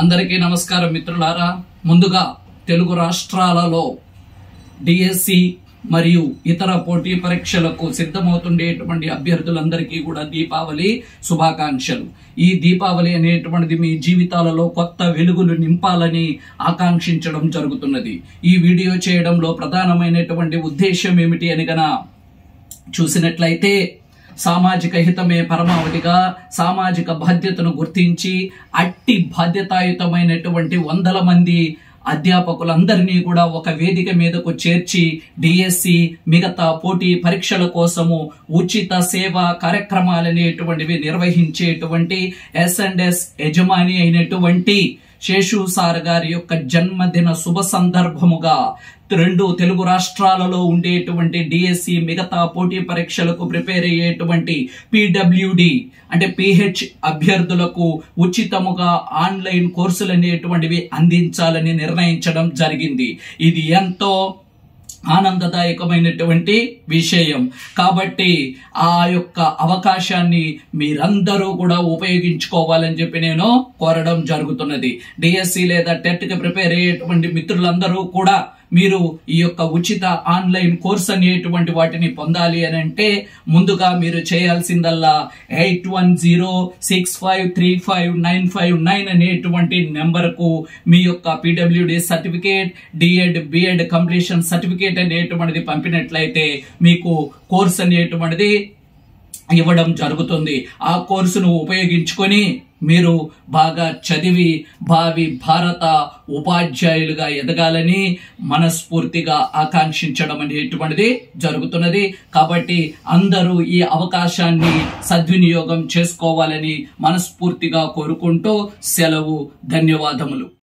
అందరికీ నమస్కారం మిత్రులారా. ముందుగా తెలుగు రాష్ట్రాలలో డిఎస్సి మరియు ఇతర పోటీ పరీక్షలకు సిద్ధమవుతుండేటువంటి అభ్యర్థులందరికీ కూడా దీపావళి శుభాకాంక్షలు. ఈ దీపావళి అనేటువంటిది మీ జీవితాలలో కొత్త వెలుగులు నింపాలని ఆకాంక్షించడం జరుగుతున్నది. ఈ వీడియో చేయడంలో ప్రధానమైనటువంటి ఉద్దేశం ఏమిటి అని గన చూసినట్లయితే, సామాజిక హితమే పరమావధిగా సామాజిక బాధ్యతను గుర్తించి అట్టి బాధ్యతాయుతమైనటువంటి వందల మంది అధ్యాపకులందరినీ కూడా ఒక వేదిక మీదకు చేర్చి డిఎస్సి మిగతా పోటీ పరీక్షల కోసము ఉచిత సేవా కార్యక్రమాలనేటువంటివి నిర్వహించేటువంటి S&S యజమాని అయినటువంటి శేషు సార్ గారి యొక్క జన్మదిన శుభ సందర్భముగా రెండు తెలుగు రాష్ట్రాలలో ఉండేటువంటి డిఎస్సి మిగతా పోటీ పరీక్షలకు ప్రిపేర్ అయ్యేటువంటి PWD అంటే PH అభ్యర్థులకు ఉచితముగా ఆన్లైన్ కోర్సులు అనేటువంటివి అందించాలని నిర్ణయించడం జరిగింది. ఇది ఎంతో ఆనందదాయకమైనటువంటి విషయం. కాబట్టి ఆ యొక్క అవకాశాన్ని మీరందరూ కూడా ఉపయోగించుకోవాలని చెప్పి నేను కోరడం జరుగుతున్నది. డిఎస్సి లేదా టెట్ కి ప్రిపేర్ అయ్యేటువంటి మిత్రులందరూ కూడా మీరు ఈ యొక్క ఉచిత ఆన్లైన్ కోర్స్ అనేటువంటి వాటిని పొందాలి అని అంటే ముందుగా మీరు చేయాల్సిందల్లా 8106535959 అనేటువంటి నెంబర్కు మీ యొక్క PWD certificate, DEd, BEd completion certificate అనేటువంటిది పంపినట్లయితే మీకు కోర్స్ అనేటువంటిది ఇవ్వడం జరుగుతుంది. ఆ కోర్సును ఉపయోగించుకొని మీరు బాగా చదివి భావి భారత ఉపాధ్యాయులుగా ఎదగాలని మనస్ఫూర్తిగా ఆకాంక్షించడం అనేటువంటిది జరుగుతున్నది. కాబట్టి అందరూ ఈ అవకాశాన్ని సద్వినియోగం చేసుకోవాలని మనస్ఫూర్తిగా కోరుకుంటూ సెలవు. ధన్యవాదములు.